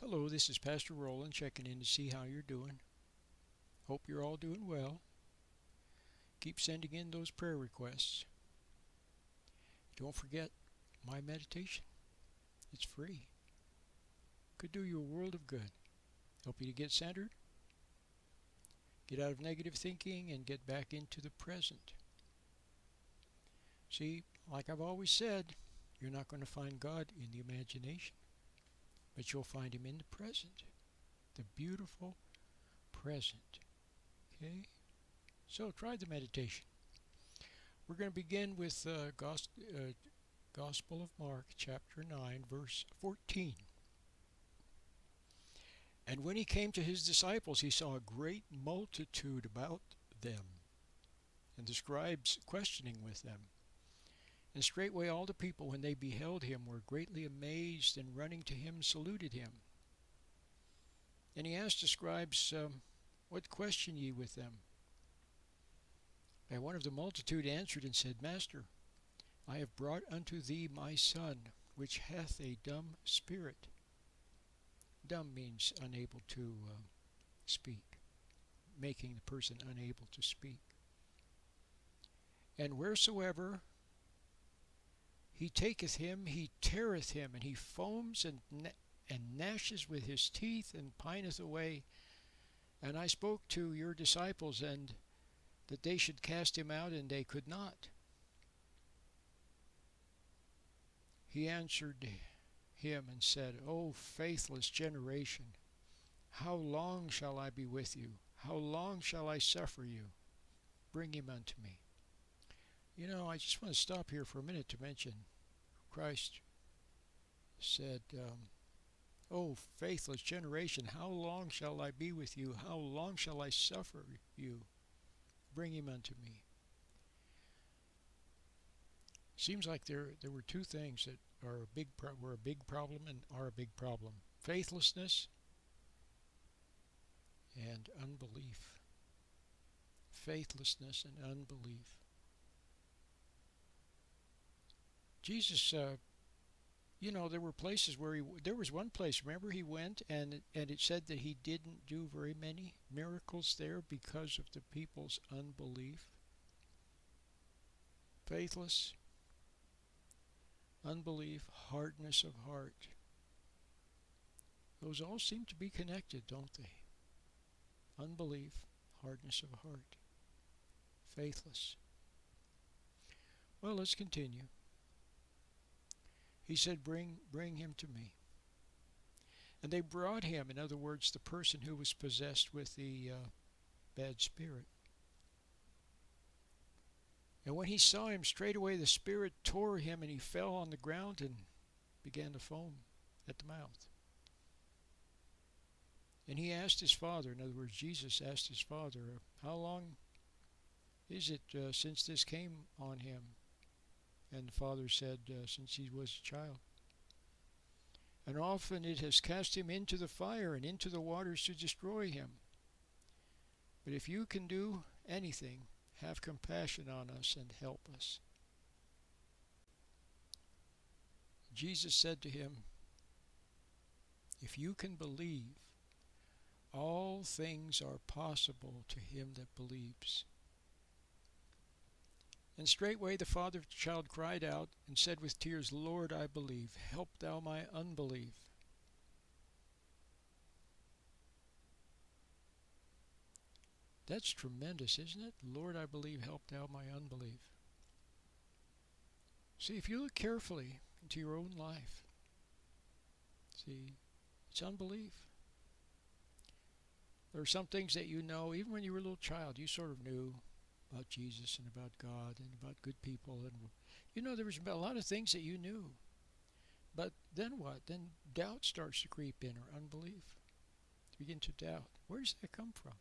Hello, this is Pastor Roland checking in to see how you're doing. Hope you're all doing well. Keep sending in those prayer requests. Don't forget my meditation. It's free. Could do you a world of good. Help you to get centered, get out of negative thinking, and get back into the present. See, like I've always said, you're not going to find God in the imagination, but you'll find Him in the present, the beautiful present. Okay? So try the meditation. We're going to begin with Gospel of Mark, chapter 9, verse 14. And when he came to his disciples, he saw a great multitude about them, and the scribes questioning with them. And straightway all the people, when they beheld him, were greatly amazed, and running to him saluted him. And he asked the scribes, What question ye with them? And one of the multitude answered and said, Master, I have brought unto thee my son, which hath a dumb spirit. Dumb means unable to speak, making the person unable to speak. And wheresoever he taketh him, he teareth him, and he foams and gnashes with his teeth, and pineth away. And I spoke to your disciples, and that they should cast him out, and they could not. He answered him and said, O faithless generation, how long shall I be with you? How long shall I suffer you? Bring him unto me. You know, I just want to stop here for a minute to mention Christ said, O faithless generation, how long shall I be with you? How long shall I suffer you? Bring him unto me. Seems like there were two things that were a big problem and are a big problem: faithlessness and unbelief. Faithlessness and unbelief. Jesus, there were places where there was one place, remember, he went and it said that he didn't do very many miracles there because of the people's unbelief. Faithless, unbelief, hardness of heart. Those all seem to be connected, don't they? Unbelief, hardness of heart, faithless. Well, let's continue. He said, bring him to me. And they brought him, in other words, the person who was possessed with the bad spirit. And when he saw him, straightway the spirit tore him, and he fell on the ground and began to foam at the mouth. And he asked his father, in other words, Jesus asked his father, how long is it since this came on him? And the father said, since he was a child. And often it has cast him into the fire and into the waters to destroy him. But if you can do anything, have compassion on us and help us. Jesus said to him, if you can believe, all things are possible to him that believes. And straightway the father of the child cried out and said with tears, Lord, I believe, help thou my unbelief. That's tremendous, isn't it? Lord, I believe, help thou my unbelief. See, if you look carefully into your own life, see, it's unbelief. There are some things that you know, even when you were a little child, you sort of knew about Jesus and about God and about good people. And there was a lot of things that you knew. But then what? Then doubt starts to creep in, or unbelief. You begin to doubt. Where does that come from?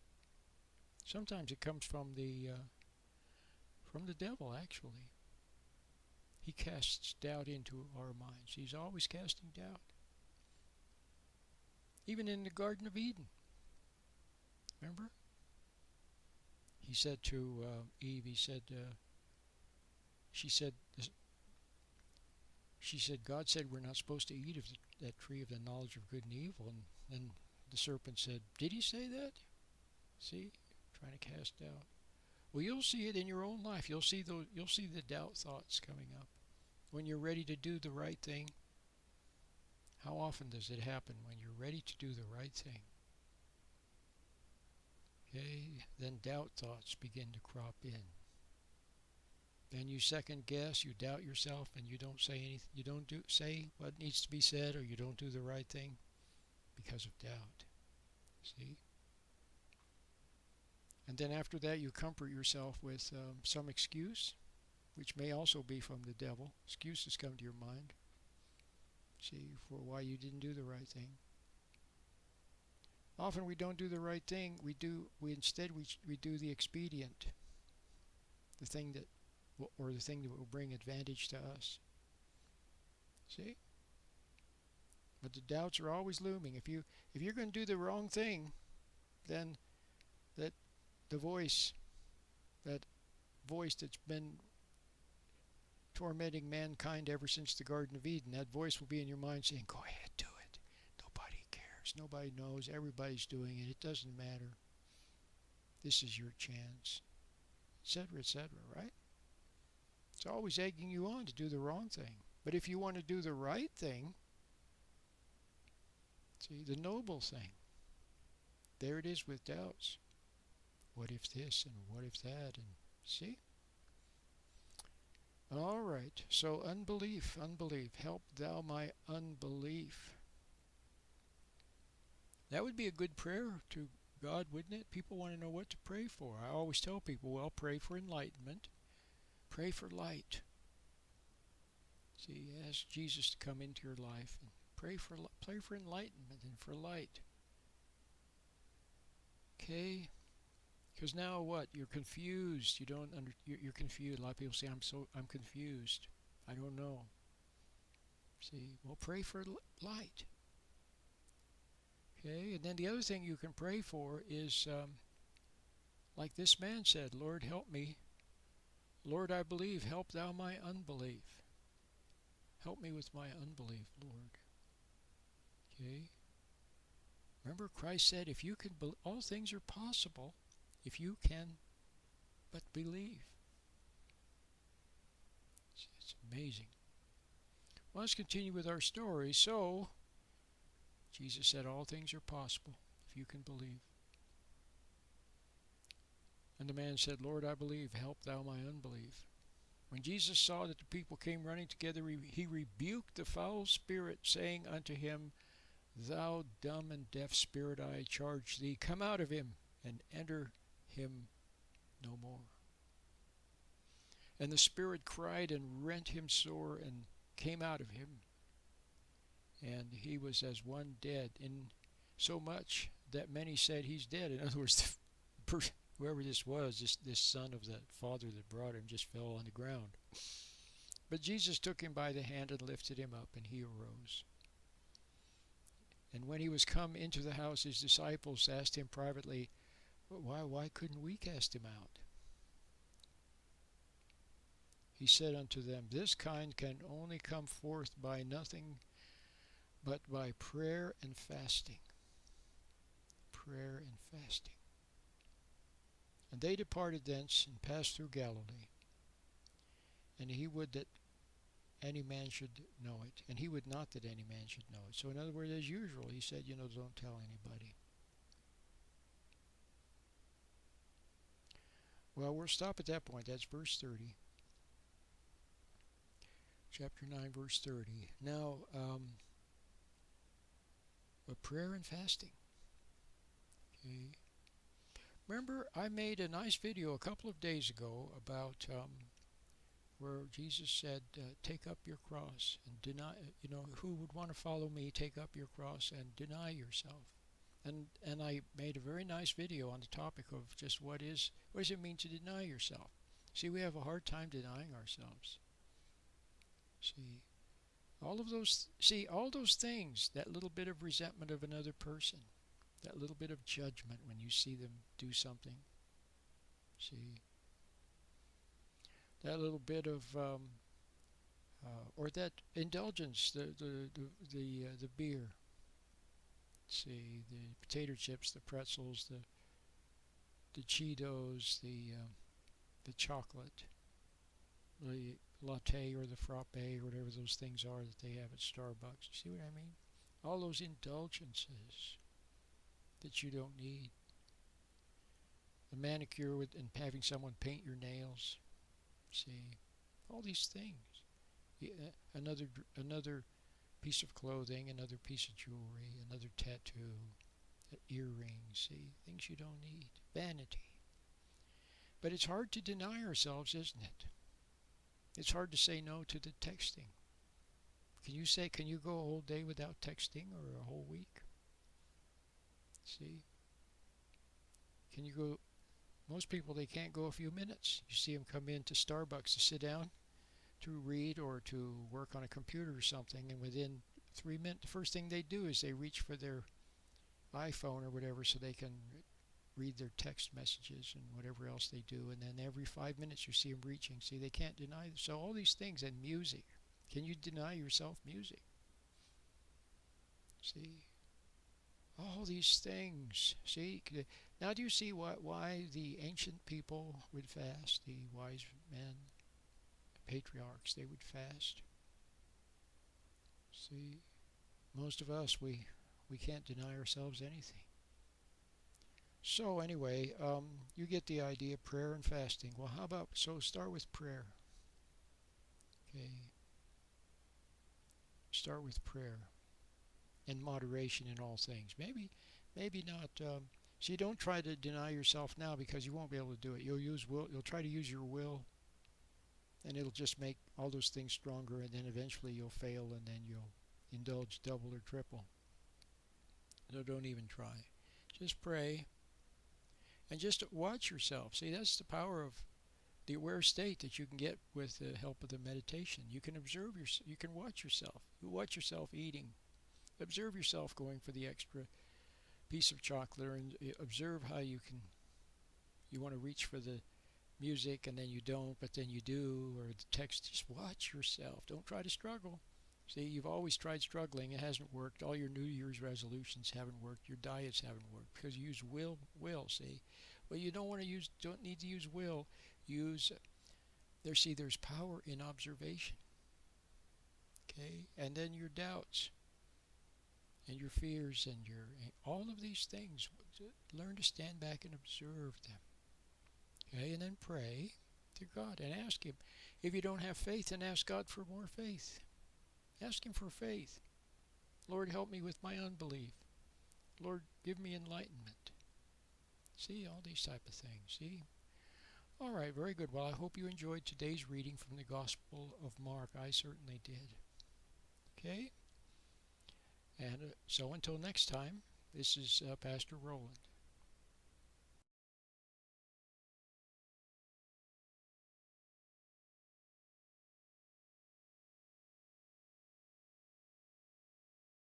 Sometimes it comes from the devil, actually. He casts doubt into our minds. He's always casting doubt. Even in the Garden of Eden. Remember? He said to Eve, she she said, God said we're not supposed to eat of that tree of the knowledge of good and evil. And then the serpent said, did he say that? See, trying to cast doubt. Well, you'll see it in your own life. You'll see the doubt thoughts coming up. When you're ready to do the right thing, how often does it happen when you're ready to do the right thing? Okay, then doubt thoughts begin to crop in. Then you second guess, you doubt yourself, and you don't say anything. You don't say what needs to be said, or you don't do the right thing because of doubt. See? And then after that, you comfort yourself with some excuse, which may also be from the devil. Excuses come to your mind. See, for why you didn't do the right thing. Often we don't do the right thing. We do the expedient, the thing that will bring advantage to us. See? But the doubts are always looming. If you're going to do the wrong thing, then that voice that's been tormenting mankind ever since the Garden of Eden, that voice will be in your mind saying, go ahead, do it. Nobody cares. Nobody knows. Everybody's doing it. It doesn't matter. This is your chance. Etc., etc., right? It's always egging you on to do the wrong thing. But if you want to do the right thing, see, the noble thing, there it is with doubts. What if this and what if that? And see? All right, so unbelief. Help thou my unbelief. That would be a good prayer to God, wouldn't it? People want to know what to pray for. I always tell people, well, pray for enlightenment. Pray for light. See, ask Jesus to come into your life and pray for enlightenment and for light. Okay? Because now what? You're confused. You're confused. A lot of people say, I'm confused. I don't know. See, well, pray for light. Okay, and then the other thing you can pray for is, like this man said, Lord, help me. Lord, I believe. Help thou my unbelief. Help me with my unbelief, Lord. Okay. Remember, Christ said, if you can, all things are possible if you can but believe. It's amazing. Well, let's continue with our story. So, Jesus said, all things are possible if you can believe. And the man said, Lord, I believe. Help thou my unbelief. When Jesus saw that the people came running together, he rebuked the foul spirit, saying unto him, Thou dumb and deaf spirit, I charge thee, come out of him, and enter him no more. And the spirit cried and rent him sore, and came out of him. And he was as one dead, in so much that many said, he's dead. In other words, whoever this was, this son of the father that brought him, just fell on the ground. But Jesus took him by the hand and lifted him up, and he arose. And when he was come into the house, his disciples asked him privately, why couldn't we cast him out? He said unto them, This kind can only come forth by nothing but by prayer and fasting. Prayer and fasting. And they departed thence and passed through Galilee. And he would that any man should know it. And he would not that any man should know it. So in other words, as usual, he said, don't tell anybody. Well, we'll stop at that point. That's verse 30. Chapter 9, verse 30. Now, prayer and fasting. Okay. Remember, I made a nice video a couple of days ago about where Jesus said, take up your cross and deny, who would want to follow me, take up your cross and deny yourself. And I made a very nice video on the topic of just what does it mean to deny yourself? See, we have a hard time denying ourselves. See, all those things, that little bit of resentment of another person, that little bit of judgment when you see them do something. See, that little bit of or that indulgence, the beer. See, the potato chips, the pretzels, the Cheetos, the chocolate, the latte or the frappe or whatever those things are that they have at Starbucks. See what I mean? All those indulgences that you don't need. The manicure and having someone paint your nails. See, all these things. Another piece of clothing, another piece of jewelry, another tattoo, earrings. See, things you don't need. Vanity. But it's hard to deny ourselves, isn't it? It's hard to say no to the texting. Can you go a whole day without texting or a whole week? See? Can you go? Most people, they can't go a few minutes. You see them come into Starbucks to sit down, to read or to work on a computer or something, and within 3 minutes, the first thing they do is they reach for their iPhone or whatever so they can read their text messages and whatever else they do, and then every 5 minutes you see them reaching. See, they can't deny this. So all these things, and music. Can you deny yourself music? See, all these things. See, now do you see why the ancient people would fast? The wise men, patriarchs, they would fast. See, most of us, we can't deny ourselves anything. So anyway, you get the idea, prayer and fasting. Well, how about, so start with prayer. Okay. Start with prayer and moderation in all things. Maybe not. See, don't try to deny yourself now because you won't be able to do it. You'll try to use your will, and it'll just make all those things stronger, and then eventually you'll fail, and then you'll indulge double or triple. No, don't even try. Just pray, and just watch yourself. See, that's the power of the aware state that you can get with the help of the meditation. You can observe you can watch yourself. You watch yourself eating. Observe yourself going for the extra piece of chocolate, and observe how you want to reach for the music and then you don't, but then you do, or the text. Just watch yourself. Don't try to struggle. See, you've always tried struggling. It hasn't worked. All your New Year's resolutions haven't worked. Your diets haven't worked because you use will. See, well, you don't need to use will. There's power in observation. Okay, and then your doubts and your fears and all of these things. Learn to stand back and observe them. Okay, and then pray to God and ask Him. If you don't have faith, then ask God for more faith. Ask Him for faith. Lord, help me with my unbelief. Lord, give me enlightenment. See, all these type of things. See? All right, very good. Well, I hope you enjoyed today's reading from the Gospel of Mark. I certainly did. Okay? And so until next time, this is Pastor Roland.